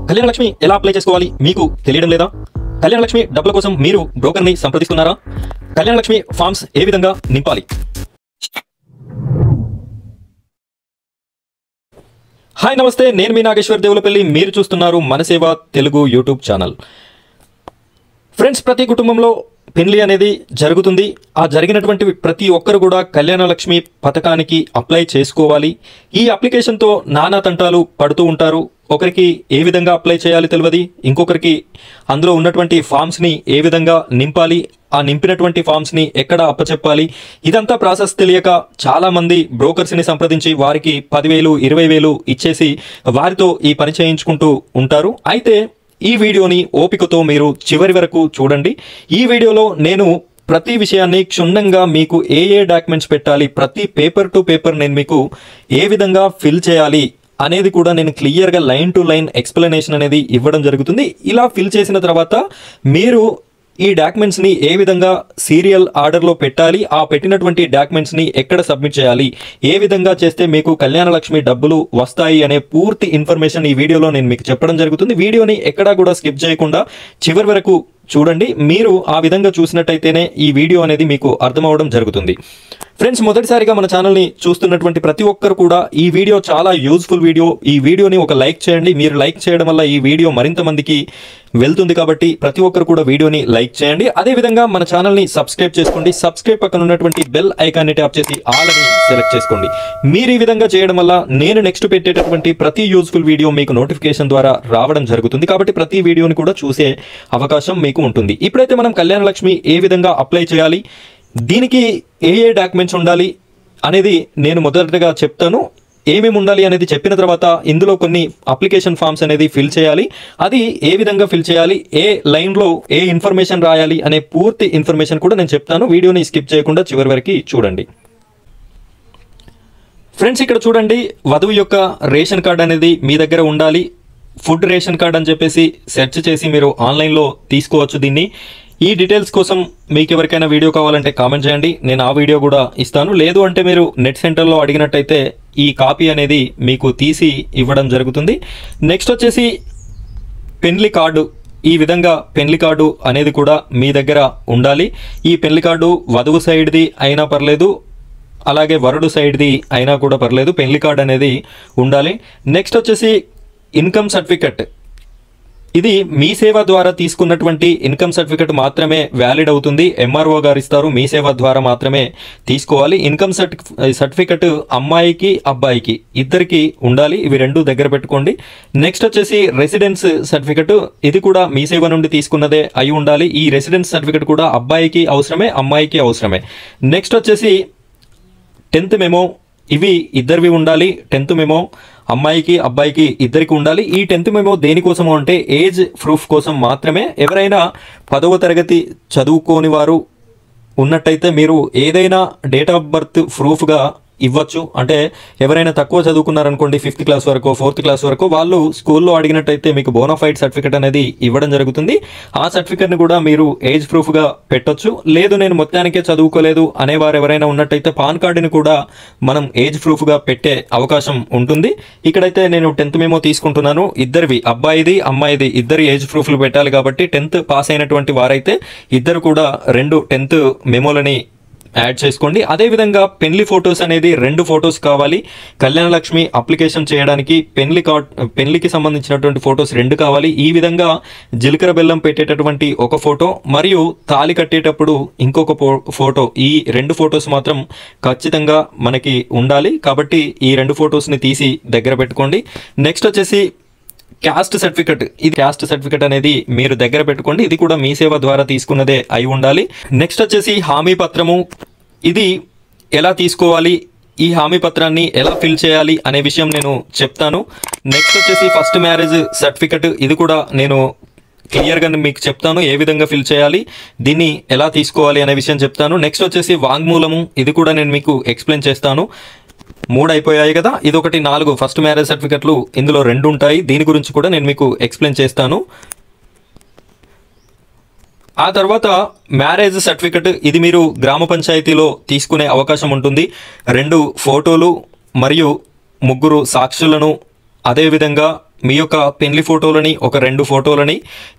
కళ్యాణ లక్ష్మి ఎలా అప్లై చేసుకోవాలి మీకు తెలియడం లేదా? కళ్యాణ లక్ష్మి డబ్బుల కోసం మీరు బ్రోకర్ని సంప్రదిస్తున్నారా? కళ్యాణ లక్ష్మి ఫార్మ్స్ ఏ విధంగా నింపాలి? హాయ్ నమస్తే, నేను మీ నాగేశ్వర్ దేవులపల్లి. మీరు చూస్తున్నారు మన సేవ తెలుగు యూట్యూబ్ ఛానల్. ఫ్రెండ్స్, ప్రతి కుటుంబంలో పెళ్లి అనేది జరుగుతుంది. ఆ జరిగినటువంటి ప్రతి ఒక్కరు కూడా కళ్యాణ లక్ష్మి పథకానికి అప్లై చేసుకోవాలి. ఈ అప్లికేషన్తో నానా తంటాలు పడుతూ ఉంటారు. ఒకరికి ఏ విధంగా అప్లై చేయాలి తెలియదు, ఇంకొకరికి అందులో ఉన్నటువంటి ఫామ్స్ని ఏ విధంగా నింపాలి, ఆ నింపినటువంటి ఫామ్స్ని ఎక్కడ అప్పచెప్పాలి, ఇదంతా ప్రాసెస్ తెలియక చాలామంది బ్రోకర్స్ని సంప్రదించి వారికి 10,000 20,000 ఇచ్చేసి వారితో ఈ పని చేయించుకుంటూ ఉంటారు. అయితే ఈ వీడియోని ఓపికతో మీరు చివరి వరకు చూడండి. ఈ వీడియోలో నేను ప్రతి విషయాన్ని క్షుణ్ణంగా మీకు ఏ డాక్యుమెంట్స్ పెట్టాలి, ప్రతి పేపర్ టు పేపర్ నేను మీకు ఏ విధంగా ఫిల్ చేయాలి అనేది కూడా నేను క్లియర్గా లైన్ టు లైన్ ఎక్స్ప్లెనేషన్ అనేది ఇవ్వడం జరుగుతుంది. ఇలా ఫిల్ చేసిన తర్వాత మీరు ఈ డాక్యుమెంట్స్ని ఏ విధంగా సీరియల్ ఆర్డర్లో పెట్టాలి, ఆ పెట్టినటువంటి డాక్యుమెంట్స్ని ఎక్కడ సబ్మిట్ చేయాలి, ఏ విధంగా చేస్తే మీకు కళ్యాణ లక్ష్మి డబ్బులు వస్తాయి అనే పూర్తి ఇన్ఫర్మేషన్ ఈ వీడియోలో నేను మీకు చెప్పడం జరుగుతుంది. వీడియోని ఎక్కడా కూడా స్కిప్ చేయకుండా చివరి వరకు చూడండి. మీరు ఆ విధంగా చూసినట్టయితేనే ఈ వీడియో అనేది మీకు అర్థమవడం జరుగుతుంది. ఫ్రెండ్స్, మొదటిసారిగా మన ఛానల్ని చూస్తున్నటువంటి ప్రతి ఒక్కరు కూడా ఈ వీడియో చాలా యూజ్ఫుల్ వీడియో. ఈ వీడియోని ఒక లైక్ చేయండి. మీరు లైక్ చేయడం వల్ల ఈ వీడియో మరింత మందికి వెళ్తుంది కాబట్టి ప్రతి ఒక్కరు కూడా వీడియోని లైక్ చేయండి. అదేవిధంగా మన ఛానల్ని సబ్స్క్రైబ్ చేసుకోండి. సబ్స్క్రైబ్ పక్కన ఉన్నటువంటి బెల్ ఐకాన్ని ట్యాప్ చేసి ఆల్ అని సెలెక్ట్ చేసుకోండి. మీరు ఈ విధంగా చేయడం వల్ల నేను నెక్స్ట్ పెట్టేటటువంటి ప్రతి యూజ్ఫుల్ వీడియో మీకు నోటిఫికేషన్ ద్వారా రావడం జరుగుతుంది. కాబట్టి ప్రతి వీడియోని కూడా చూసే అవకాశం మీకు ఉంటుంది. ఇప్పుడైతే మనం కళ్యాణ లక్ష్మి ఏ విధంగా అప్లై చేయాలి, దీనికి ఏ డాక్యుమెంట్స్ ఉండాలి అనేది నేను మొదటగా చెప్తాను. ఏమేమి ఉండాలి అనేది చెప్పిన తర్వాత ఇందులో కొన్ని అప్లికేషన్ ఫామ్స్ అనేది ఫిల్ చేయాలి. అది ఏ విధంగా ఫిల్ చేయాలి, ఏ లైన్లో ఏ ఇన్ఫర్మేషన్ రాయాలి అనే పూర్తి ఇన్ఫర్మేషన్ కూడా నేను చెప్తాను. వీడియోని స్కిప్ చేయకుండా చివరి వరకు చూడండి. ఫ్రెండ్స్, ఇక్కడ చూడండి, వధువు యొక్క రేషన్ కార్డ్ అనేది మీ దగ్గర ఉండాలి. ఫుడ్ రేషన్ కార్డ్ అని చెప్పేసి సెర్చ్ చేసి మీరు ఆన్లైన్లో తీసుకోవచ్చు దీన్ని. ఈ డీటెయిల్స్ కోసం మీకు ఎవరికైనా వీడియో కావాలంటే కామెంట్ చేయండి, నేను ఆ వీడియో కూడా ఇస్తాను. లేదు అంటే మీరు నెట్ సెంటర్లో అడిగినట్టయితే ఈ కాపీ అనేది మీకు తీసి ఇవ్వడం జరుగుతుంది. నెక్స్ట్ వచ్చేసి పెళ్లి కార్డు. ఈ విధంగా పెళ్లి కార్డు అనేది కూడా మీ దగ్గర ఉండాలి. ఈ పెళ్లి కార్డు వధువు సైడ్ది అయినా పర్లేదు, అలాగే వరుడు సైడ్ది అయినా కూడా పర్లేదు, పెళ్లి కార్డు అనేది ఉండాలి. నెక్స్ట్ వచ్చేసి ఇన్కమ్ సర్టిఫికెట్. ఇది మీ సేవ ద్వారా తీసుకున్నటువంటి ఇన్కమ్ సర్టిఫికెట్ మాత్రమే వ్యాలిడ్ అవుతుంది. ఎంఆర్ఓ గారు ఇస్తారు, మీ సేవ ద్వారా మాత్రమే తీసుకోవాలి. ఇన్కమ్ సర్టిఫికెట్ అమ్మాయికి అబ్బాయికి ఇద్దరికి ఉండాలి. ఇవి రెండు దగ్గర పెట్టుకోండి. నెక్స్ట్ వచ్చేసి రెసిడెన్స్ సర్టిఫికెట్. ఇది కూడా మీ సేవ నుండి తీసుకున్నదే అయి ఉండాలి. ఈ రెసిడెన్స్ సర్టిఫికెట్ కూడా అబ్బాయికి అవసరమే, అమ్మాయికి అవసరమే. నెక్స్ట్ వచ్చేసి 10th మెమో. ఇవి ఇద్దరివి ఉండాలి. 10th మెమో అమ్మాయికి అబ్బాయికి ఇద్దరికి ఉండాలి. ఈ 10th మెమో దేనికోసము అంటే ఏజ్ ప్రూఫ్ కోసం మాత్రమే. ఎవరైనా 10వ తరగతి చదువుకోని వారు ఉన్నట్టయితే మీరు ఏదైనా డేట్ ఆఫ్ బర్త్ ప్రూఫ్గా ఇవ్వచ్చు. అంటే ఎవరైనా తక్కువ చదువుకున్నారనుకోండి, 5th క్లాస్ వరకు 4th క్లాస్ వరకు, వాళ్ళు స్కూల్లో అడిగినట్టయితే మీకు బోనాఫైడ్ సర్టిఫికెట్ అనేది ఇవ్వడం జరుగుతుంది. ఆ సర్టిఫికెట్ని కూడా మీరు ఏజ్ ప్రూఫ్గా పెట్టొచ్చు. లేదు నేను మొత్తానికే చదువుకోలేదు అనేవారు ఎవరైనా ఉన్నట్టయితే పాన్ కార్డుని కూడా మనం ఏజ్ ప్రూఫ్గా పెట్టే అవకాశం ఉంటుంది. ఇక్కడైతే నేను 10th మెమో తీసుకుంటున్నాను. ఇద్దరివి, అబ్బాయిది అమ్మాయిది ఇద్దరు ఏజ్ ప్రూఫ్లు పెట్టాలి కాబట్టి 10th పాస్ అయినటువంటి వారైతే ఇద్దరు కూడా 2 10th మెమోలని యాడ్ చేసుకోండి. అదేవిధంగా పెళ్లి ఫొటోస్ అనేది 2 ఫొటోస్ కావాలి. కళ్యాణ లక్ష్మి అప్లికేషన్ చేయడానికి పెళ్లికి సంబంధించినటువంటి ఫొటోస్ 2 కావాలి. ఈ విధంగా జీలకర్ర బెల్లం పెట్టేటటువంటి ఒక ఫోటో మరియు తాళి కట్టేటప్పుడు ఇంకొక ఫోటో, ఈ 2 ఫొటోస్ మాత్రం ఖచ్చితంగా మనకి ఉండాలి. కాబట్టి ఈ 2 ఫొటోస్ని తీసి దగ్గర పెట్టుకోండి. నెక్స్ట్ వచ్చేసి క్యాస్ట్ సర్టిఫికెట్. ఇది క్యాస్ట్ సర్టిఫికెట్ అనేది మీరు దగ్గర పెట్టుకోండి. ఇది కూడా మీ సేవ ద్వారా తీసుకున్నదే అయి ఉండాలి. నెక్స్ట్ వచ్చేసి హామీ పత్రము. ఇది ఎలా తీసుకోవాలి, ఈ హామీ పత్రాన్ని ఎలా ఫిల్ చేయాలి అనే విషయం నేను చెప్తాను. నెక్స్ట్ వచ్చేసి ఫస్ట్ మ్యారేజ్ సర్టిఫికెట్. ఇది కూడా నేను క్లియర్గా మీకు చెప్తాను ఏ విధంగా ఫిల్ చేయాలి, దీన్ని ఎలా తీసుకోవాలి అనే విషయం చెప్తాను. నెక్స్ట్ వచ్చేసి వాంగ్మూలము. ఇది కూడా నేను మీకు ఎక్స్ప్లెయిన్ చేస్తాను. 3 అయిపోయాయి కదా, ఇదొకటి 4 ఫస్ట్ మ్యారేజ్ సర్టిఫికెట్లు ఇందులో 2 ఉంటాయి. దీని గురించి కూడా నేను మీకు ఎక్స్ప్లెయిన్ చేస్తాను. ఆ తర్వాత మ్యారేజ్ సర్టిఫికెట్. ఇది మీరు గ్రామ పంచాయతీలో తీసుకునే అవకాశం ఉంటుంది. 2 ఫోటోలు మరియు 3 సాక్షులను అదేవిధంగా మీ యొక్క పెళ్లి ఫోటోలని ఒక 2 ఫోటోలని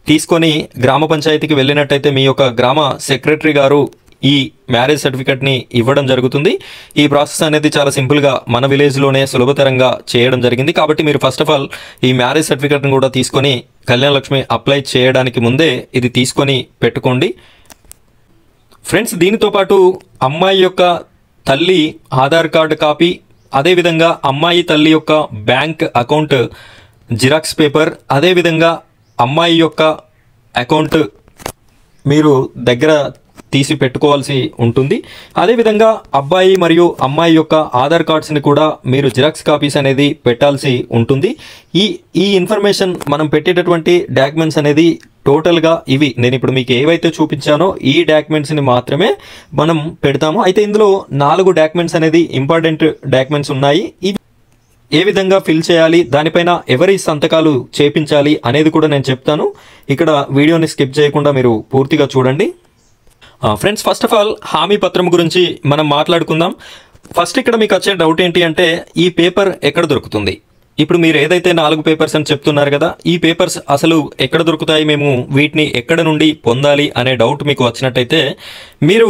తీసుకొని గ్రామ పంచాయతీకి వెళ్ళినట్టయితే మీ యొక్క గ్రామ సెక్రటరీ గారు ఈ మ్యారేజ్ సర్టిఫికెట్ని ఇవ్వడం జరుగుతుంది. ఈ ప్రాసెస్ అనేది చాలా సింపుల్గా మన విలేజ్లోనే సులభతరంగా చేయడం జరిగింది. కాబట్టి మీరు ఫస్ట్ ఆఫ్ ఆల్ ఈ మ్యారేజ్ సర్టిఫికెట్ని కూడా తీసుకొని కళ్యాణ లక్ష్మి అప్లై చేయడానికి ముందే ఇది తీసుకొని పెట్టుకోండి. ఫ్రెండ్స్, దీనితో పాటు అమ్మాయి యొక్క తల్లి ఆధార్ కార్డు కాపీ, అదేవిధంగా అమ్మాయి తల్లి యొక్క బ్యాంక్ అకౌంట్ జిరాక్స్ పేపర్, అదేవిధంగా అమ్మాయి యొక్క అకౌంట్ మీరు దగ్గర తీసి పెట్టుకోవాల్సి ఉంటుంది. అదేవిధంగా అబ్బాయి మరియు అమ్మాయి యొక్క ఆధార్ కార్డ్స్ని కూడా మీరు జిరాక్స్ కాపీస్ అనేది పెట్టాల్సి ఉంటుంది. ఈ ఇన్ఫర్మేషన్ మనం పెట్టేటటువంటి డాక్యుమెంట్స్ అనేది టోటల్గా ఇవి నేను ఇప్పుడు మీకు ఏవైతే చూపించానో ఈ డాక్యుమెంట్స్ని మాత్రమే మనం పెడతాము. అయితే ఇందులో 4 డాక్యుమెంట్స్ అనేది ఇంపార్టెంట్ డాక్యుమెంట్స్ ఉన్నాయి. ఇవి ఏ విధంగా ఫిల్ చేయాలి, దానిపైన ఎవరి సంతకాలు చేపించాలి అనేది కూడా నేను చెప్తాను. ఇక్కడ వీడియోని స్కిప్ చేయకుండా మీరు పూర్తిగా చూడండి. ఫ్రెండ్స్, ఫస్ట్ ఆఫ్ ఆల్ హామీ పత్రం గురించి మనం మాట్లాడుకుందాం. ఫస్ట్ ఇక్కడ మీకు వచ్చే డౌట్ ఏంటి అంటే ఈ పేపర్ ఎక్కడ దొరుకుతుంది? ఇప్పుడు మీరు ఏదైతే 4 పేపర్స్ అని చెప్తున్నారు కదా, ఈ పేపర్స్ అసలు ఎక్కడ దొరుకుతాయి, మేము వీటిని ఎక్కడ నుండి పొందాలి అనే డౌట్ మీకు వచ్చినట్టయితే మీరు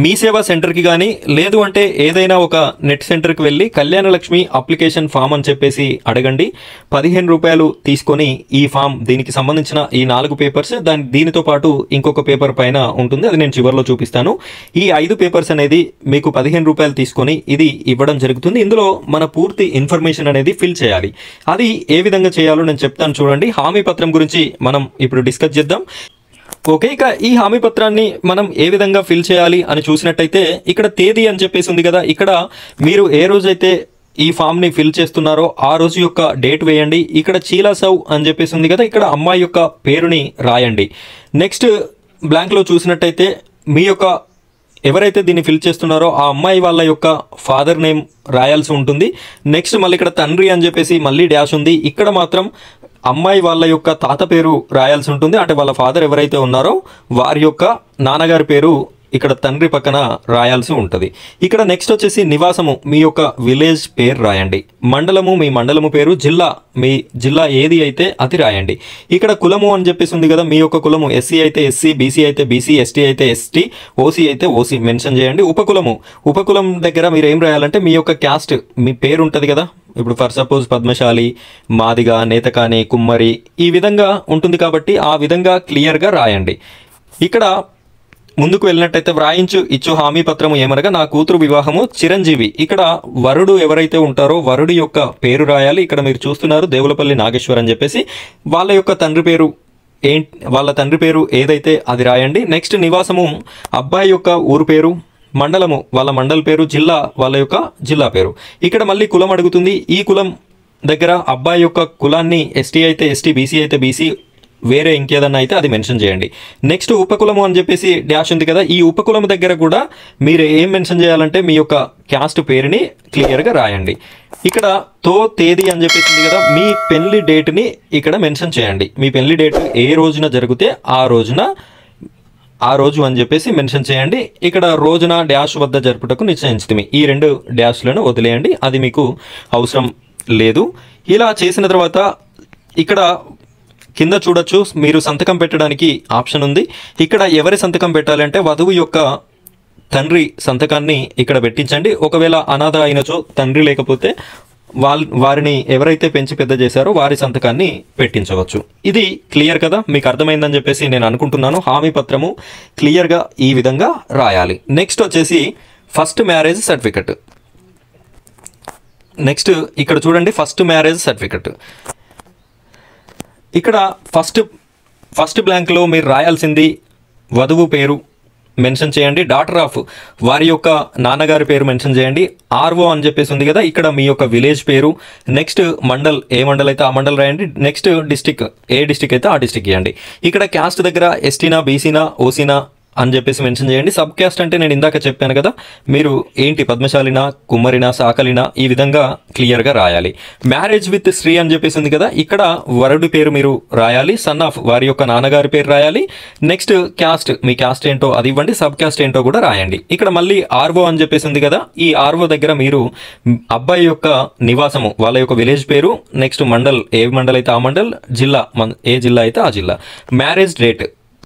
మీ సేవా సెంటర్కి కానీ లేదు అంటే ఏదైనా ఒక నెట్ సెంటర్కి వెళ్ళి కళ్యాణ లక్ష్మి అప్లికేషన్ ఫామ్ అని చెప్పేసి అడగండి. 15 రూపాయలు తీసుకొని ఈ ఫామ్, దీనికి సంబంధించిన ఈ 4 పేపర్స్, దీనితో పాటు ఇంకొక పేపర్ పైన ఉంటుంది, అది నేను చివరిలో చూపిస్తాను. ఈ 5 పేపర్స్ అనేది మీకు 15 రూపాయలు తీసుకొని ఇది ఇవ్వడం జరుగుతుంది. ఇందులో మన పూర్తి ఇన్ఫర్మేషన్ అనేది ఫిల్ చేయాలి. అది ఏ విధంగా చేయాలో నేను చెప్తాను చూడండి. హామీ పత్రం గురించి మనం ఇప్పుడు డిస్కస్ చేద్దాం. ఓకే, ఇక ఈ హామీ పత్రాన్ని మనం ఏ విధంగా ఫిల్ చేయాలి అని చూసినట్టయితే ఇక్కడ తేదీ అని చెప్పేసి ఉంది కదా, ఇక్కడ మీరు ఏ రోజైతే ఈ ఫామ్ని ఫిల్ చేస్తున్నారో ఆ రోజు యొక్క డేట్ వేయండి. ఇక్కడ చీలాసౌ అని చెప్పేసి ఉంది కదా, ఇక్కడ అమ్మాయి యొక్క పేరుని రాయండి. నెక్స్ట్ బ్లాంక్లో చూసినట్టయితే మీ యొక్క ఎవరైతే దీన్ని ఫిల్ చేస్తున్నారో ఆ అమ్మాయి వాళ్ళ యొక్క ఫాదర్ నేమ్ రాయాల్సి ఉంటుంది. నెక్స్ట్ మళ్ళీ ఇక్కడ తండ్రి అని చెప్పేసి మళ్ళీ డాష్ ఉంది. ఇక్కడ మాత్రం అమ్మాయి వాళ్ళ యొక్క తాత పేరు రాయాల్సి ఉంటుంది, అంటే వాళ్ళ ఫాదర్ ఎవరైతే ఉన్నారో వారి యొక్క నాన్నగారి పేరు ఇక్కడ తండ్రి పక్కన రాయాల్సి ఉంటుంది. ఇక్కడ నెక్స్ట్ వచ్చేసి నివాసము, మీ యొక్క విలేజ్ పేరు రాయండి. మండలము, మీ మండలము పేరు. జిల్లా, మీ జిల్లా ఏది అయితే అది రాయండి. ఇక్కడ కులము అని చెప్పేసి ఉంది కదా, మీ యొక్క కులము ఎస్సీ అయితే ఎస్సీ, బీసీ అయితే బీసీ, ఎస్టీ అయితే ఎస్టీ, ఓసీ అయితే ఓసీ మెన్షన్ చేయండి. ఉపకులము, ఉపకులం దగ్గర మీరు ఏం రాయాలంటే మీ యొక్క క్యాస్ట్, మీ పేరు ఉంటుంది కదా, ఇప్పుడు ఫర్ సపోజ్ పద్మశాలి, మాదిగ, నేతకాని, కుమ్మరి, ఈ విధంగా ఉంటుంది కాబట్టి ఆ విధంగా క్లియర్గా రాయండి. ఇక్కడ ముందుకు వెళ్ళినట్టయితే వ్రాయించు ఇచ్చు హామీ పత్రము ఏమనగా నా కూతురు వివాహము చిరంజీవి. ఇక్కడ వరుడు ఎవరైతే ఉంటారో వరుడి యొక్క పేరు రాయాలి. ఇక్కడ మీరు చూస్తున్నారు దేవులపల్లి నాగేశ్వర్ అని చెప్పేసి, వాళ్ళ యొక్క తండ్రి పేరు వాళ్ళ తండ్రి పేరు ఏదైతే అది రాయండి. నెక్స్ట్ నివాసము అబ్బాయి యొక్క ఊరు పేరు, మండలము వాళ్ళ మండల పేరు, జిల్లా వాళ్ళ యొక్క జిల్లా పేరు. ఇక్కడ మళ్ళీ కులం అడుగుతుంది. ఈ కులం దగ్గర అబ్బాయి యొక్క కులాన్ని ఎస్టీ అయితే ఎస్టీ, బీసీ అయితే బీసీ, వేరే ఇంకేదన్నా అయితే అది మెన్షన్ చేయండి. నెక్స్ట్ ఉపకులము అని చెప్పేసి డాష్ ఉంది కదా, ఈ ఉపకులము దగ్గర కూడా మీరు ఏం మెన్షన్ చేయాలంటే మీ యొక్క క్యాస్ట్ పేరుని క్లియర్గా రాయండి. ఇక్కడ తేదీ అని చెప్పేసి ఉంది కదా, మీ పెళ్లి డేట్ని ఇక్కడ మెన్షన్ చేయండి. మీ పెళ్లి డేట్ ఏ రోజున జరిగితే ఆ రోజు అని చెప్పేసి మెన్షన్ చేయండి. ఇక్కడ రోజున డాష్ వద్ద జరుపుటకు నిశ్చయించుతుంది. ఈ 2 డాష్లను వదిలేయండి, అది మీకు అవసరం లేదు. ఇలా చేసిన తర్వాత ఇక్కడ కింద చూడొచ్చు, మీరు సంతకం పెట్టడానికి ఆప్షన్ ఉంది. ఇక్కడ ఎవరి సంతకం పెట్టాలంటే వధువు యొక్క తండ్రి సంతకాన్ని ఇక్కడ పెట్టించండి. ఒకవేళ అనాథ అయినచో, తండ్రి లేకపోతే వారిని ఎవరైతే పెంచి పెద్ద చేశారో వారి సంతకాన్ని పెట్టించవచ్చు. ఇది క్లియర్ కదా, మీకు అర్థమైందని చెప్పేసి నేను అనుకుంటున్నాను. హామీ పత్రము క్లియర్గా ఈ విధంగా రాయాలి. నెక్స్ట్ వచ్చేసి ఫస్ట్ మ్యారేజ్ సర్టిఫికెట్. నెక్స్ట్ ఇక్కడ చూడండి, ఫస్ట్ మ్యారేజ్ సర్టిఫికెట్. ఇక్కడ ఫస్ట్ బ్లాంక్లో మీరు రాయాల్సింది వధువు పేరు మెన్షన్ చేయండి. డాటర్ ఆఫ్ వారి యొక్క నాన్నగారి పేరు మెన్షన్ చేయండి. ఆర్ఓ అని చెప్పేసి ఉంది కదా, ఇక్కడ మీ యొక్క విలేజ్ పేరు. నెక్స్ట్ మండల్, ఏ మండల్ అయితే ఆ మండల్ రాయండి. నెక్స్ట్ డిస్టిక్, ఏ డిస్టిక్ అయితే ఆ డిస్టిక్ ఇవ్వండి. ఇక్కడ క్యాస్ట్ దగ్గర ఎస్టీనా, బీసీనా, ఓసీనా అని చెప్పేసి మెన్షన్ చేయండి. సబ్ క్యాస్ట్ అంటే నేను ఇందాక చెప్పాను కదా, మీరు ఏంటి పద్మశాలినా, కుమ్మరినా, సాకలినా, ఈ విధంగా క్లియర్గా రాయాలి. మ్యారేజ్ విత్ శ్రీ అని చెప్పేసి ఉంది కదా, ఇక్కడ వరుడి పేరు మీరు రాయాలి, సన్ ఆఫ్ వారి యొక్క నాన్నగారి పేరు రాయాలి. నెక్స్ట్ క్యాస్ట్, మీ క్యాస్ట్ ఏంటో అది ఇవ్వండి, సబ్ క్యాస్ట్ ఏంటో కూడా రాయండి. ఇక్కడ మళ్ళీ ఆర్ఓ అని చెప్పేసి ఉంది కదా, ఈ ఆర్ఓ దగ్గర మీరు అబ్బాయి యొక్క నివాసము, వాళ్ళ యొక్క విలేజ్ పేరు, నెక్స్ట్ మండల్, ఏ మండల్ అయితే ఆ మండల్, జిల్లా ఏ జిల్లా అయితే ఆ జిల్లా, మ్యారేజ్ డేట్,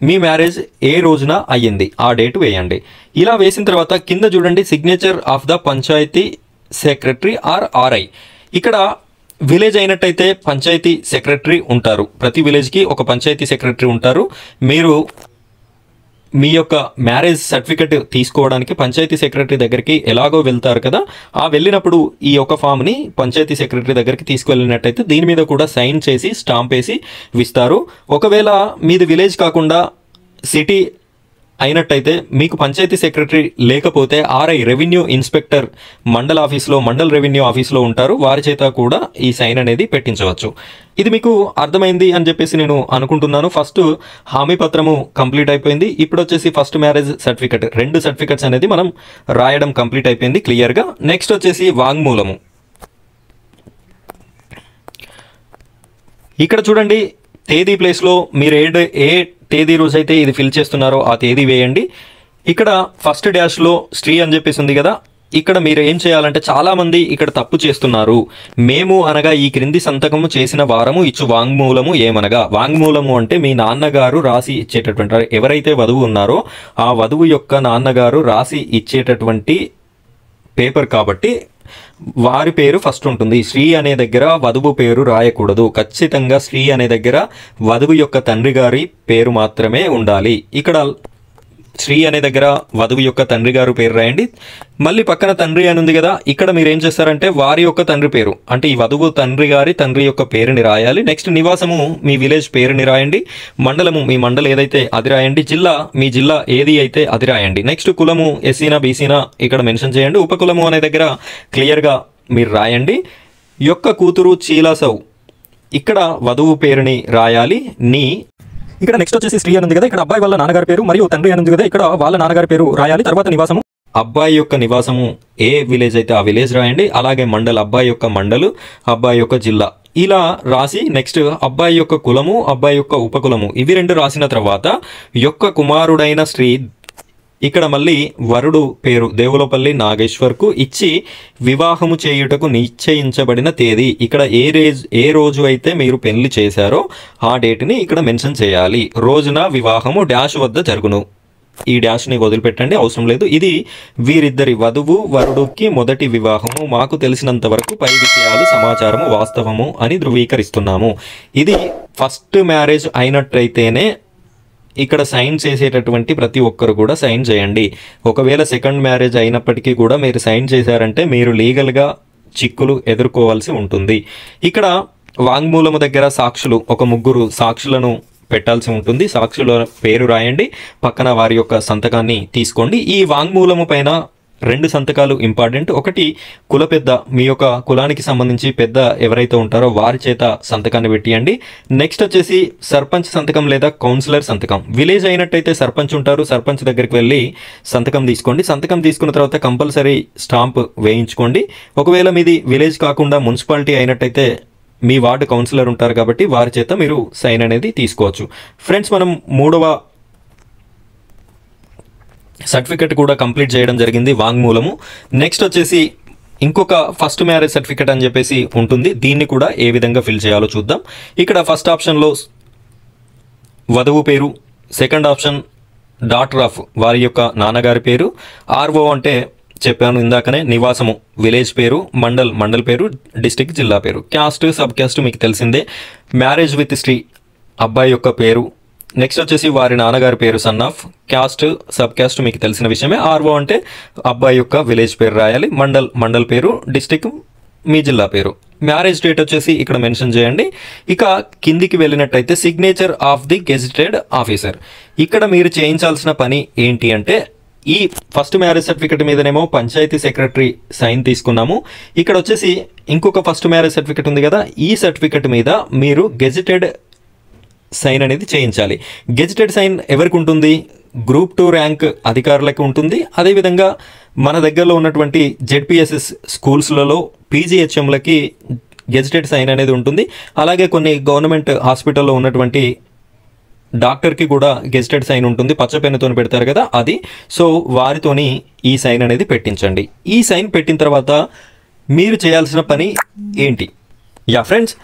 మీ మ్యారేజ్ ఏ రోజున అయ్యింది ఆ డేట్ వేయండి. ఇలా వేసిన తర్వాత కింద చూడండి signature of the panchayat secretary or RI. ఇక్కడ విలేజ్ అయినట్టయితే పంచాయతీ సెక్రటరీ ఉంటారు, ప్రతి విలేజ్కి ఒక పంచాయతీ సెక్రటరీ ఉంటారు. మీరు మీ యొక్క మ్యారేజ్ సర్టిఫికెట్ తీసుకోవడానికి పంచాయతీ సెక్రటరీ దగ్గరికి ఎలాగో వెళ్తారు కదా, ఆ వెళ్ళినప్పుడు ఈ యొక్క ఫామ్ని పంచాయతీ సెక్రటరీ దగ్గరికి తీసుకువెళ్ళినట్టయితే దీని మీద కూడా సైన్ చేసి స్టాంప్ వేసి ఇస్తారు. ఒకవేళ మీది విలేజ్ కాకుండా సిటీ అయినట్టయితే మీకు పంచాయతీ సెక్రటరీ లేకపోతే ఆర్ఐ రెవెన్యూ ఇన్స్పెక్టర్ మండల్ ఆఫీస్లో, మండల్ రెవెన్యూ ఆఫీస్లో ఉంటారు, వారి చేత కూడా ఈ సైన్ అనేది పెట్టించవచ్చు. ఇది మీకు అర్థమైంది అని చెప్పేసి నేను అనుకుంటున్నాను. ఫస్ట్ హామీ పత్రము కంప్లీట్ అయిపోయింది. ఇప్పుడు వచ్చేసి ఫస్ట్ మ్యారేజ్ సర్టిఫికెట్, 2 సర్టిఫికెట్స్ అనేది మనం రాయడం కంప్లీట్ అయిపోయింది క్లియర్గా. నెక్స్ట్ వచ్చేసి వాంగ్మూలము. ఇక్కడ చూడండి తేదీ ప్లేస్లో మీరు ఏ తేదీ రోజు అయితే ఇది ఫిల్ చేస్తున్నారో ఆ తేదీ వేయండి. ఇక్కడ ఫస్ట్ డాష్లో స్త్రీ అని చెప్పేసి ఉంది కదా, ఇక్కడ మీరు ఏం చేయాలంటే చాలామంది ఇక్కడ తప్పు చేస్తున్నారు. మేము అనగా ఈ క్రింది సంతకము చేసిన వారము ఇచ్చు వాంగ్మూలము ఏమనగా, వాంగ్మూలము అంటే మీ నాన్నగారు రాసి ఇచ్చేటటువంటి, ఎవరైతే వధువు ఉన్నారో ఆ వధువు యొక్క నాన్నగారు రాసి ఇచ్చేటటువంటి పేపర్ కాబట్టి వారి పేరు ఫస్ట్ ఉంటుంది. శ్రీ అనే దగ్గర వధువు పేరు రాయకూడదు. ఖచ్చితంగా శ్రీ అనే దగ్గర వధువు యొక్క తండ్రి గారి పేరు మాత్రమే ఉండాలి. ఇక్కడ శ్రీ అనే దగ్గర వధువు యొక్క తండ్రి గారు పేరు రాయండి. మళ్ళీ పక్కన తండ్రి అని ఉంది కదా, ఇక్కడ మీరు ఏం చేస్తారంటే వారి యొక్క తండ్రి పేరు, అంటే ఈ వధువు తండ్రి గారి తండ్రి యొక్క పేరుని రాయాలి. నెక్స్ట్ నివాసము మీ విలేజ్ పేరుని రాయండి. మండలము మీ మండలం ఏదైతే అది రాయండి. జిల్లా మీ జిల్లా ఏది అయితే అది రాయండి. నెక్స్ట్ కులము ఎస్సీనా బీసీనా ఇక్కడ మెన్షన్ చేయండి. ఉపకులము అనే దగ్గర క్లియర్గా మీరు రాయండి. యొక్క కూతురు చీలాసౌ, ఇక్కడ వధువు పేరుని రాయాలి. ఇక్కడ నెక్స్ట్ వచ్చేసి స్త్రీ అని ఉంది కదా, ఇక్కడ అబ్బాయి వాళ్ళ నాన్నగారి పేరు మరియు తండ్రి అని ఉంది కదా, ఇక్కడ వాళ్ళ నాన్నగారి పేరు రాయాలి. తర్వాత నివాసము, అబ్బాయి యొక్క నివాసము ఏ విలేజ్ అయితే ఆ విలేజ్ రాయండి. అలాగే మండల్, అబ్బాయి యొక్క మండలు, అబ్బాయి యొక్క జిల్లా, ఇలా రాసి నెక్స్ట్ అబ్బాయి యొక్క కులము, అబ్బాయి యొక్క ఉపకులము, ఇవి 2 రాసిన తర్వాత యొక్క కుమారుడైన శ్రీ, ఇక్కడ మళ్ళీ వరుడు పేరు దేవులపల్లి నాగేశ్వర్కు ఇచ్చి వివాహము చేయుటకు నిశ్చయించబడిన తేదీ, ఇక్కడ ఏ రోజు అయితే మీరు పెళ్లి చేశారో ఆ డేట్ని ఇక్కడ మెన్షన్ చేయాలి. రోజున వివాహము డాష్ వద్ద జరుగును. ఈ డాష్ని వదిలిపెట్టండి, అవసరం లేదు. ఇది వీరిద్దరి వధువు వరుడుకి మొదటి వివాహము, మాకు తెలిసినంత వరకు పై విషయాలు సమాచారము వాస్తవము అని ధృవీకరిస్తున్నాము. ఇది ఫస్ట్ మ్యారేజ్ అయినట్టయితేనే ఇక్కడ సైన్ చేసేటటువంటి ప్రతి ఒక్కరు కూడా సైన్ చేయండి. ఒకవేళ సెకండ్ మ్యారేజ్ అయినప్పటికీ కూడా మీరు సైన్ చేశారంటే మీరు లీగల్గా చిక్కులు ఎదుర్కోవాల్సి ఉంటుంది. ఇక్కడ వాంగ్మూలము దగ్గర సాక్షులు, ఒక 3 సాక్షులను పెట్టాల్సి ఉంటుంది. సాక్షుల పేరు రాయండి, పక్కన వారి యొక్క సంతకాన్ని తీసుకోండి. ఈ వాంగ్మూలము పైన 2 సంతకాలు ఇంపార్టెంట్. ఒకటి కుల పెద్ద, మీ యొక్క కులానికి సంబంధించి పెద్ద ఎవరైతే ఉంటారో వారి చేత సంతకాన్ని పెట్టియండి. నెక్స్ట్ వచ్చేసి సర్పంచ్ సంతకం లేదా కౌన్సిలర్ సంతకం. విలేజ్ అయినట్టయితే సర్పంచ్ ఉంటారు, సర్పంచ్ దగ్గరికి వెళ్ళి సంతకం తీసుకోండి. సంతకం తీసుకున్న తర్వాత కంపల్సరీ స్టాంప్ వేయించుకోండి. ఒకవేళ మీది విలేజ్ కాకుండా మున్సిపాలిటీ అయినట్టయితే మీ వార్డు కౌన్సిలర్ ఉంటారు కాబట్టి వారి చేత మీరు సైన్ అనేది తీసుకోవచ్చు. ఫ్రెండ్స్, మనం 3వ సర్టిఫికెట్ కూడా కంప్లీట్ చేయడం జరిగింది, వాంగ్మూలము. నెక్స్ట్ వచ్చేసి ఇంకొక ఫస్ట్ మ్యారేజ్ సర్టిఫికెట్ అని చెప్పేసి ఉంటుంది. దీన్ని కూడా ఏ విధంగా ఫిల్ చేయాలో చూద్దాం. ఇక్కడ ఫస్ట్ ఆప్షన్లో వధువు పేరు, సెకండ్ ఆప్షన్ డాటర్ ఆఫ్ వారి యొక్క నాన్నగారి పేరు, ఆర్ఓ అంటే చెప్పాను ఇందాకనే నివాసము విలేజ్ పేరు, మండల్ పేరు, డిస్టిక్ జిల్లా పేరు, క్యాస్ట్ సబ్ క్యాస్ట్ మీకు తెలిసిందే, మ్యారేజ్ విత్ శ్రీ అబ్బాయి యొక్క పేరు, నెక్స్ట్ వచ్చేసి వారి నాన్నగారి పేరు son of, caste sub caste మీకు తెలిసిన విషయమే, ఆర్ఓ అంటే అబ్బాయి యొక్క విలేజ్ పేరు రాయాలి, మండల్ పేరు, డిస్టిక్ మీ జిల్లా పేరు, మ్యారేజ్ డేట్ వచ్చేసి ఇక్కడ మెన్షన్ చేయండి. ఇక కిందికి వెళ్ళినట్టయితే signature of the gazetted officer. ఇక్కడ మీరు చేయించాల్సిన పని ఏంటి అంటే ఈ ఫస్ట్ మ్యారేజ్ సర్టిఫికెట్ మీదనేమో పంచాయతీ సెక్రటరీ సైన్ తీసుకున్నాము. ఇక్కడ వచ్చేసి ఇంకొక ఫస్ట్ మ్యారేజ్ సర్టిఫికెట్ ఉంది కదా, ఈ సర్టిఫికెట్ మీద మీరు గెజిటెడ్ సైన్ అనేది చేయించాలి. గెజిటెడ్ సైన్ ఎవరికి ఉంటుంది? గ్రూప్ 2 ర్యాంక్ అధికారులకు ఉంటుంది. అదేవిధంగా మన దగ్గరలో ఉన్నటువంటి జెడ్పిఎస్ఎస్ స్కూల్స్లలో పీజీహెచ్ఎంలకి గెజిటెడ్ సైన్ అనేది ఉంటుంది. అలాగే కొన్ని గవర్నమెంట్ హాస్పిటల్లో ఉన్నటువంటి డాక్టర్కి కూడా గెజిటెడ్ సైన్ ఉంటుంది, పచ్చ పెన్నుతో పెడతారు కదా అది. సో వారితోని ఈ సైన్ అనేది పెట్టించండి. ఈ సైన్ పెట్టిన తర్వాత మీరు చేయాల్సిన పని ఏంటి? యా ఫ్రెండ్స్,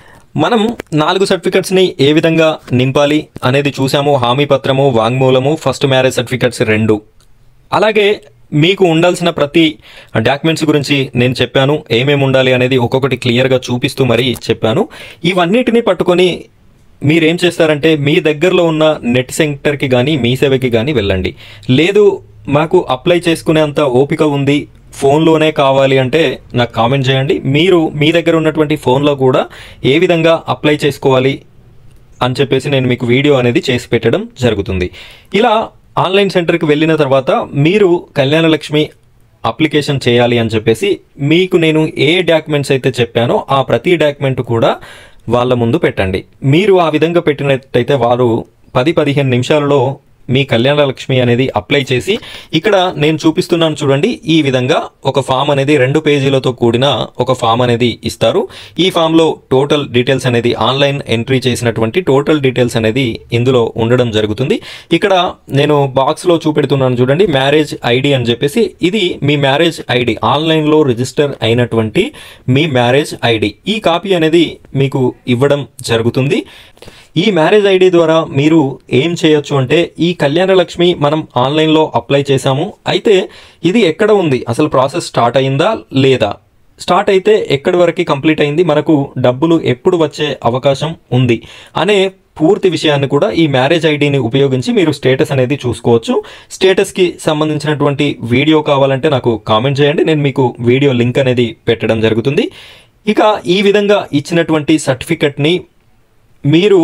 మనం 4 సర్టిఫికెట్స్ని ఏ విధంగా నింపాలి అనేది చూసాము. హామీ పత్రము, వాంగ్మూలము, ఫస్ట్ మ్యారేజ్ సర్టిఫికెట్స్ 2. అలాగే మీకు ఉండాల్సిన ప్రతి డాక్యుమెంట్స్ గురించి నేను చెప్పాను. ఏమేమి ఉండాలి అనేది ఒక్కొక్కటి క్లియర్గా చూపిస్తూ మరీ చెప్పాను. ఇవన్నిటిని పట్టుకొని మీరేం చేస్తారంటే మీ దగ్గరలో ఉన్న నెట్ సెంటర్కి కానీ మీ సేవకి కానీ వెళ్ళండి. లేదు మాకు అప్లై చేసుకునేంత ఓపిక ఉంది, ఫోన్లోనే కావాలి అంటే నాకు కామెంట్ చేయండి. మీరు మీ దగ్గర ఉన్నటువంటి ఫోన్లో కూడా ఏ విధంగా అప్లై చేసుకోవాలి అని చెప్పేసి నేను మీకు వీడియో అనేది చేసి పెట్టడం జరుగుతుంది. ఇలా ఆన్లైన్ సెంటర్కి వెళ్ళిన తర్వాత మీరు కళ్యాణ లక్ష్మి అప్లికేషన్ చేయాలి అని చెప్పేసి మీకు నేను ఏ డాక్యుమెంట్స్ అయితే చెప్పానో ఆ ప్రతి డాక్యుమెంట్ కూడా వాళ్ళ ముందు పెట్టండి. మీరు ఆ విధంగా పెట్టినట్టయితే వారు 10-15 నిమిషాలలో మీ కళ్యాణ లక్ష్మి అనేది అప్లై చేసి, ఇక్కడ నేను చూపిస్తున్నాను చూడండి, ఈ విధంగా ఒక ఫామ్ అనేది 2 పేజీలతో కూడిన ఒక ఫామ్ అనేది ఇస్తారు. ఈ ఫామ్లో టోటల్ డీటెయిల్స్ అనేది ఆన్లైన్ ఎంట్రీ చేసినటువంటి టోటల్ డీటెయిల్స్ అనేది ఇందులో ఉండడం జరుగుతుంది. ఇక్కడ నేను బాక్స్లో చూపెడుతున్నాను చూడండి, మ్యారేజ్ ఐడి అని చెప్పేసి. ఇది మీ మ్యారేజ్ ఐడి, ఆన్లైన్లో రిజిస్టర్ అయినటువంటి మీ మ్యారేజ్ ఐడి. ఈ కాపీ అనేది మీకు ఇవ్వడం జరుగుతుంది. ఈ మ్యారేజ్ ఐడి ద్వారా మీరు ఏం చేయొచ్చు అంటే, ఈ కళ్యాణ లక్ష్మి మనం ఆన్లైన్లో అప్లై చేశాము, అయితే ఇది ఎక్కడ ఉంది, అసలు ప్రాసెస్ స్టార్ట్ అయిందా లేదా, స్టార్ట్ అయితే ఎక్కడి వరకు కంప్లీట్ అయింది, మనకు డబ్బులు ఎప్పుడు వచ్చే అవకాశం ఉంది అనే పూర్తి విషయాన్ని కూడా ఈ మ్యారేజ్ ఐడిని ఉపయోగించి మీరు స్టేటస్ అనేది చూసుకోవచ్చు. స్టేటస్కి సంబంధించినటువంటి వీడియో కావాలంటే నాకు కామెంట్ చేయండి, నేను మీకు వీడియో లింక్ అనేది పెట్టడం జరుగుతుంది. ఇక ఈ విధంగా ఇచ్చినటువంటి సర్టిఫికెట్ని మీరు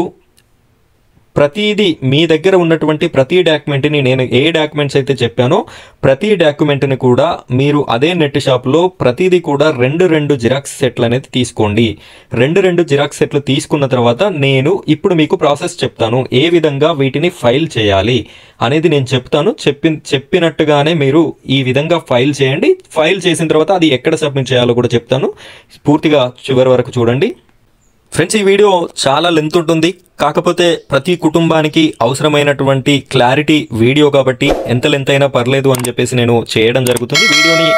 ప్రతిదీ మీ దగ్గర ఉన్నటువంటి ప్రతి డాక్యుమెంట్ని, నేను ఏ డాక్యుమెంట్స్ అయితే చెప్పానో ప్రతి డాక్యుమెంట్ని కూడా మీరు అదే నెట్ షాప్లో ప్రతిదీ కూడా 2 జిరాక్స్ సెట్లు అనేది తీసుకోండి. 2 జిరాక్స్ సెట్లు తీసుకున్న తర్వాత నేను ఇప్పుడు మీకు ప్రాసెస్ చెప్తాను, ఏ విధంగా వీటిని ఫైల్ చేయాలి అనేది నేను చెప్తాను. చెప్పినట్టుగానే మీరు ఈ విధంగా ఫైల్ చేయండి. ఫైల్ చేసిన తర్వాత అది ఎక్కడ సబ్మిట్ చేయాలో కూడా చెప్తాను. పూర్తిగా చివరి వరకు చూడండి. ఫ్రెండ్స్, ఈ వీడియో చాలా లెంత్ ఉంటుంది, కాకపోతే ప్రతి కుటుంబానికి అవసరమైనటువంటి క్లారిటీ వీడియో కాబట్టి ఎంత లెంత్ అయినా పర్లేదు అని చెప్పేసి నేను చేయడం జరుగుతుంది. వీడియోని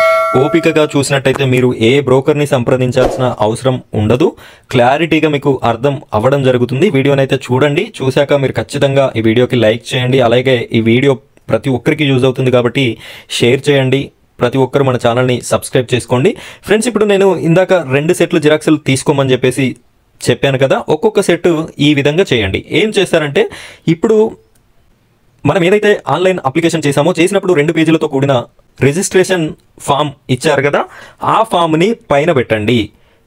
ఓపికగా చూసినట్టయితే మీరు ఏ బ్రోకర్ని సంప్రదించాల్సిన అవసరం ఉండదు, క్లారిటీగా మీకు అర్థం అవ్వడం జరుగుతుంది. వీడియోని అయితే చూడండి, చూశాక మీరు ఖచ్చితంగా ఈ వీడియోకి లైక్ చేయండి. అలాగే ఈ వీడియో ప్రతి ఒక్కరికి యూజ్ అవుతుంది కాబట్టి షేర్ చేయండి. ప్రతి ఒక్కరు మన ఛానల్ని సబ్స్క్రైబ్ చేసుకోండి. ఫ్రెండ్స్, ఇప్పుడు నేను ఇందాక 2 సెట్లు జిరాక్స్లు తీసుకోమని చెప్పేసి చెప్పాను కదా, ఒక్కొక్క సెట్ ఈ విధంగా చేయండి. ఏం చేస్తారంటే, ఇప్పుడు మనం ఏదైతే ఆన్లైన్ అప్లికేషన్ చేసామో చేసినప్పుడు 2 పేజీలతో కూడిన రిజిస్ట్రేషన్ ఫామ్ ఇచ్చారు కదా, ఆ ఫామ్ని పైన పెట్టండి.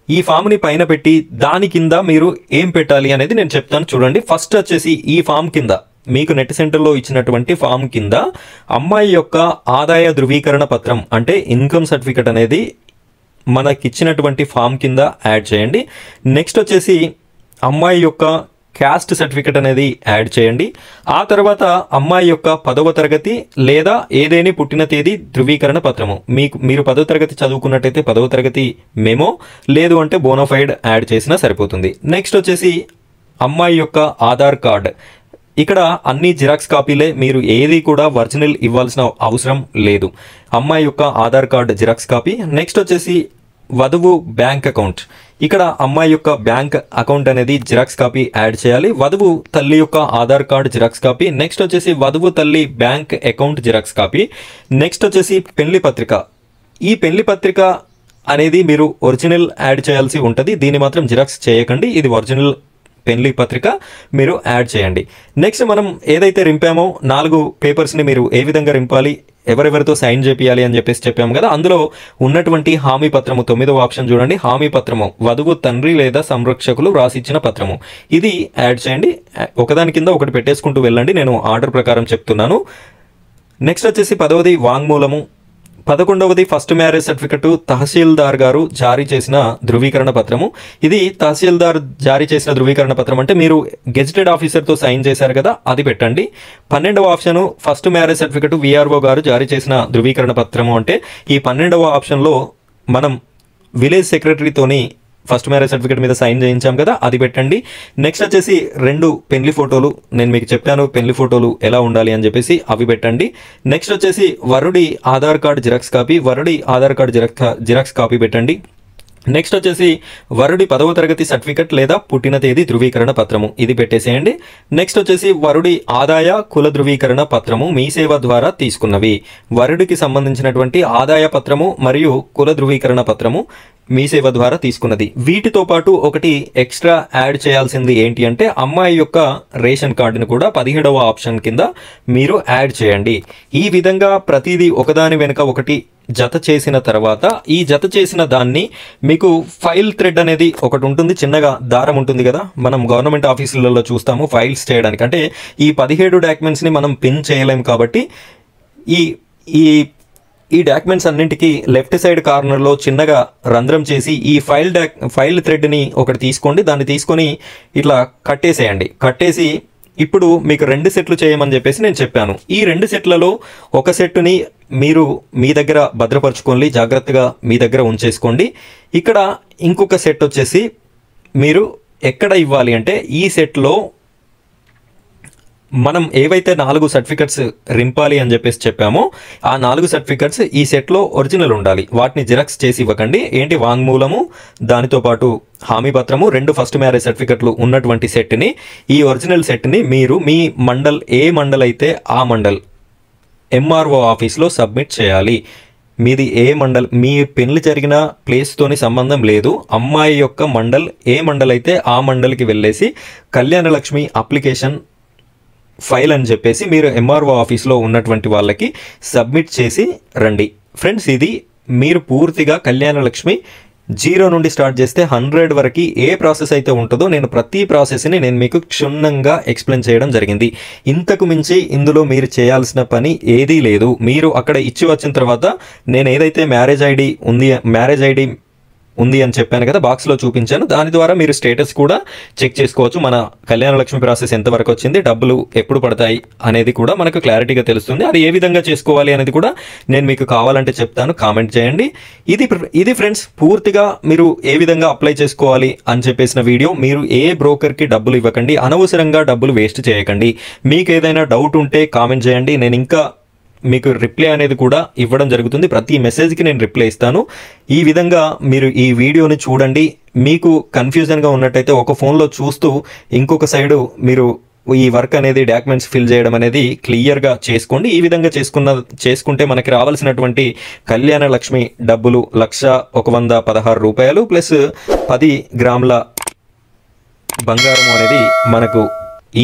ఈ ఫామ్ని పైన పెట్టి దాని కింద మీరు ఏం పెట్టాలి అనేది నేను చెప్తాను చూడండి. ఫస్ట్ వచ్చేసి ఈ ఫామ్ కింద మీకు నెట్ సెంటర్లో ఇచ్చినటువంటి ఫామ్ కింద అమ్మాయి యొక్క ఆదాయ ధృవీకరణ పత్రం అంటే ఇన్కమ్ సర్టిఫికెట్ అనేది మనకిచ్చినటువంటి ఫామ్ కింద యాడ్ చేయండి. నెక్స్ట్ వచ్చేసి అమ్మాయి యొక్క క్యాస్ట్ సర్టిఫికెట్ అనేది యాడ్ చేయండి. ఆ తర్వాత అమ్మాయి యొక్క 10వ తరగతి లేదా ఏదేని పుట్టిన తేదీ ధృవీకరణ పత్రము, మీరు 10వ తరగతి చదువుకున్నట్టయితే 10వ తరగతి మెమో, లేదు అంటే బోనోఫైడ్ యాడ్ చేసినా సరిపోతుంది. నెక్స్ట్ వచ్చేసి అమ్మాయి యొక్క ఆధార్ కార్డ్. ఇక్కడ అన్ని జిరాక్స్ కాపీలే, మీరు ఏది కూడా ఒరిజినల్ ఇవ్వాల్సిన అవసరం లేదు. అమ్మాయి యొక్క Aadhaar card xerox copy. Next వచ్చేసి వధువు బ్యాంక్ అకౌంట్. ఇక్కడ అమ్మాయి యొక్క బ్యాంక్ అకౌంట్ అనేది జిరాక్స్ కాపీ యాడ్ చేయాలి. వధువు తల్లి యొక్క Aadhaar card xerox copy. Next వచ్చేసి వధువు తల్లి bank account xerox copy. Next వచ్చేసి పెళ్లి పత్రిక. ఈ పెళ్లి పత్రిక అనేది మీరు ఒరిజినల్ యాడ్ చేయాల్సి ఉంటుంది, దీన్ని మాత్రం జిరాక్స్ చేయకండి. ఇది ఒరిజినల్ పెళ్లి పత్రిక మీరు యాడ్ చేయండి. నెక్స్ట్ మనం ఏదైతే రింపామో 4 పేపర్స్ని మీరు ఏ విధంగా రింపాలి, ఎవరెవరితో సైన్ చేపియాలి అని చెప్పేసి చెప్పాము కదా, అందులో ఉన్నటువంటి హామీ పత్రము 9వ ఆప్షన్ చూడండి. హామీ పత్రము వధువు తండ్రి లేదా సంరక్షకులు రాసిచ్చిన పత్రము, ఇది యాడ్ చేయండి. ఒకదాని కింద ఒకటి పెట్టేసుకుంటూ వెళ్ళండి, నేను ఆర్డర్ ప్రకారం చెప్తున్నాను. నెక్స్ట్ వచ్చేసి 10వది వాంగ్మూలము. 11వది ఫస్ట్ మ్యారేజ్ సర్టిఫికెట్ తహసీల్దార్ గారు జారీ చేసిన ధృవీకరణ పత్రము. ఇది తహసీల్దార్ జారీ చేసిన ధృవీకరణ పత్రం అంటే మీరు గెజిటెడ్ ఆఫీసర్తో సైన్ చేశారు కదా, అది పెట్టండి. 12వ option first marriage certificate VRO garu జారీ చేసిన ధృవీకరణ పత్రము అంటే ఈ 12వ ఆప్షన్లో మనం విలేజ్ సెక్రటరీతోని ఫస్ట్ మ్యారేజ్ సర్టిఫికేట్ మీద సైన్ చేయించాం కదా, అది పెట్టండి. నెక్స్ట్ వచ్చేసి 2 పెళ్లి ఫోటోలు, నేను మీకు చెప్పాను పెళ్లి ఫోటోలు ఎలా ఉండాలి అని చెప్పేసి, అవి పెట్టండి. నెక్స్ట్ వచ్చేసి వరుడి ఆధార్ కార్డు జిరాక్స్ కాపీ, వరుడి ఆధార్ కార్డు జిరాక్స్ కాపీ పెట్టండి. నెక్స్ట్ వచ్చేసి వరుడి 10వ తరగతి సర్టిఫికెట్ లేదా పుట్టిన తేదీ ధృవీకరణ పత్రము, ఇది పెట్టేసేయండి. నెక్స్ట్ వచ్చేసి వరుడి ఆదాయ కుల ధృవీకరణ పత్రము మీ సేవ ద్వారా తీసుకున్నవి, వరుడికి సంబంధించినటువంటి ఆదాయ పత్రము మరియు కుల ధృవీకరణ పత్రము మీ సేవ ద్వారా తీసుకున్నది. వీటితో పాటు ఒకటి ఎక్స్ట్రా యాడ్ చేయాల్సింది ఏంటి అంటే అమ్మాయి యొక్క రేషన్ కార్డును కూడా 17వ ఆప్షన్ కింద మీరు యాడ్ చేయండి. ఈ విధంగా ప్రతిదీ ఒకదాని వెనుక ఒకటి జత చేసిన తర్వాత ఈ జత చేసిన దాన్ని మీకు ఫైల్ థ్రెడ్ అనేది ఒకటి ఉంటుంది, చిన్నగా దారం ఉంటుంది కదా, మనం గవర్నమెంట్ ఆఫీసులలో చూస్తాము ఫైల్స్ చేయడానికి. అంటే ఈ 17 డాక్యుమెంట్స్ని మనం పిన్ చేయలేం కాబట్టి ఈ డాక్యుమెంట్స్ అన్నింటికి లెఫ్ట్ సైడ్ కార్నర్లో చిన్నగా రంధ్రం చేసి ఈ ఫైల్ థ్రెడ్ని ఒకటి తీసుకోండి, దాన్ని తీసుకొని ఇట్లా కట్టేసేయండి. కట్టేసి ఇప్పుడు మీకు 2 సెట్లు చేయమని చెప్పేసి నేను చెప్పాను. ఈ 2 సెట్లలో ఒక సెట్ని మీరు మీ దగ్గర భద్రపరచుకోండి, జాగ్రత్తగా మీ దగ్గర ఉంచేసుకోండి. ఇక్కడ ఇంకొక సెట్ వచ్చేసి మీరు ఎక్కడ ఇవ్వాలి అంటే ఈ సెట్లో మనం ఏవైతే 4 సర్టిఫికెట్స్ రింపాలి అని చెప్పేసి చెప్పామో ఆ 4 సర్టిఫికెట్స్ ఈ సెట్లో ఒరిజినల్ ఉండాలి. వాటిని జిరాక్స్ చేసి ఇవ్వకండి. ఏంటి వాంగ్మూలము, దానితో పాటు హామీ పత్రము, 2 ఫస్ట్ మ్యారేజ్ సర్టిఫికెట్లు ఉన్నటువంటి సెట్ని, ఈ ఒరిజినల్ సెట్ని మీరు మీ మండల్ ఏ మండల్ అయితే ఆ మండల్ ఎంఆర్ఓ ఆఫీస్లో సబ్మిట్ చేయాలి. మీది ఏ మండల్, మీ పెళ్లి జరిగిన ప్లేస్తోని సంబంధం లేదు. అమ్మాయి యొక్క మండల్ ఏ మండల్ అయితే ఆ మండల్కి వెళ్ళేసి కళ్యాణలక్ష్మి అప్లికేషన్ ఫైల్ అని చెప్పేసి మీరు ఎంఆర్ఓ ఆఫీస్లో ఉన్నటువంటి వాళ్ళకి సబ్మిట్ చేసి రండి. ఫ్రెండ్స్, ఇది మీరు పూర్తిగా కళ్యాణలక్ష్మి 0 నుండి స్టార్ట్ చేస్తే 100 వరకు ఏ ప్రాసెస్ అయితే ఉంటుందో నేను ప్రతి ప్రాసెస్ని నేను మీకు క్షుణ్ణంగా ఎక్స్ప్లెయిన్ చేయడం జరిగింది. ఇంతకు మించి ఇందులో మీరు చేయాల్సిన పని ఏదీ లేదు. మీరు అక్కడ ఇచ్చి వచ్చిన తర్వాత నేను ఏదైతే మ్యారేజ్ ఐడి ఉంది అని చెప్పాను కదా, బాక్స్లో చూపించాను, దాని ద్వారా మీరు స్టేటస్ కూడా చెక్ చేసుకోవచ్చు. మన కళ్యాణలక్ష్మి ప్రాసెస్ ఎంతవరకు వచ్చింది, డబ్బులు ఎప్పుడు పడతాయి అనేది కూడా మనకు క్లారిటీగా తెలుస్తుంది. అది ఏ విధంగా చేసుకోవాలి అనేది కూడా నేను మీకు కావాలంటే చెప్తాను, కామెంట్ చేయండి. ఇది ఫ్రెండ్స్ పూర్తిగా మీరు ఏ విధంగా అప్లై చేసుకోవాలి అని చెప్పేసిన వీడియో. మీరు ఏ బ్రోకర్కి డబ్బులు ఇవ్వకండి, అనవసరంగా డబ్బులు వేస్ట్ చేయకండి. మీకు ఏదైనా డౌట్ ఉంటే కామెంట్ చేయండి, నేను ఇంకా మీకు రిప్లై అనేది కూడా ఇవ్వడం జరుగుతుంది. ప్రతి మెసేజ్కి నేను రిప్లై ఇస్తాను. ఈ విధంగా మీరు ఈ వీడియోని చూడండి. మీకు కన్ఫ్యూజన్గా ఉన్నట్టయితే ఒక ఫోన్లో చూస్తూ ఇంకొక సైడు మీరు ఈ వర్క్ అనేది డాక్యుమెంట్స్ ఫిల్ చేయడం అనేది క్లియర్గా చేసుకోండి. ఈ విధంగా చేసుకుంటే మనకి రావాల్సినటువంటి కళ్యాణలక్ష్మి డబ్బులు 1,116 రూపాయలు ప్లస్ 10 గ్రాముల బంగారం అనేది మనకు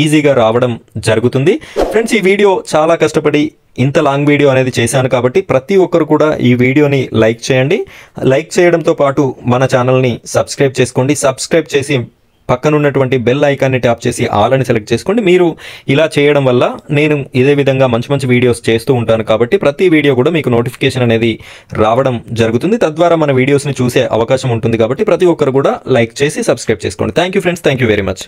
ఈజీగా రావడం జరుగుతుంది. ఫ్రెండ్స్, ఈ వీడియో చాలా కష్టపడి ఇంత లాంగ్ వీడియో అనేది చేశాను కాబట్టి ప్రతి ఒక్కరు కూడా ఈ వీడియోని లైక్ చేయండి. లైక్ చేయడంతో పాటు మన ఛానల్ని సబ్స్క్రైబ్ చేసుకోండి. సబ్స్క్రైబ్ చేసి పక్కన ఉన్నటువంటి బెల్ ఐకాన్ని ట్యాప్ చేసి ఆల్ అని సెలెక్ట్ చేసుకోండి. మీరు ఇలా చేయడం వల్ల నేను ఇదే విధంగా మంచి వీడియోస్ చేస్తూ ఉంటాను కాబట్టి ప్రతి వీడియో కూడా మీకు నోటిఫికేషన్ అనేది రావడం జరుగుతుంది. తద్వారా మన వీడియోస్ని చూసే అవకాశం ఉంటుంది కాబట్టి ప్రతి ఒక్కరు కూడా లైక్ చేసి సబ్స్క్రైబ్ చేసుకోండి. Thank you friends, thank you very much.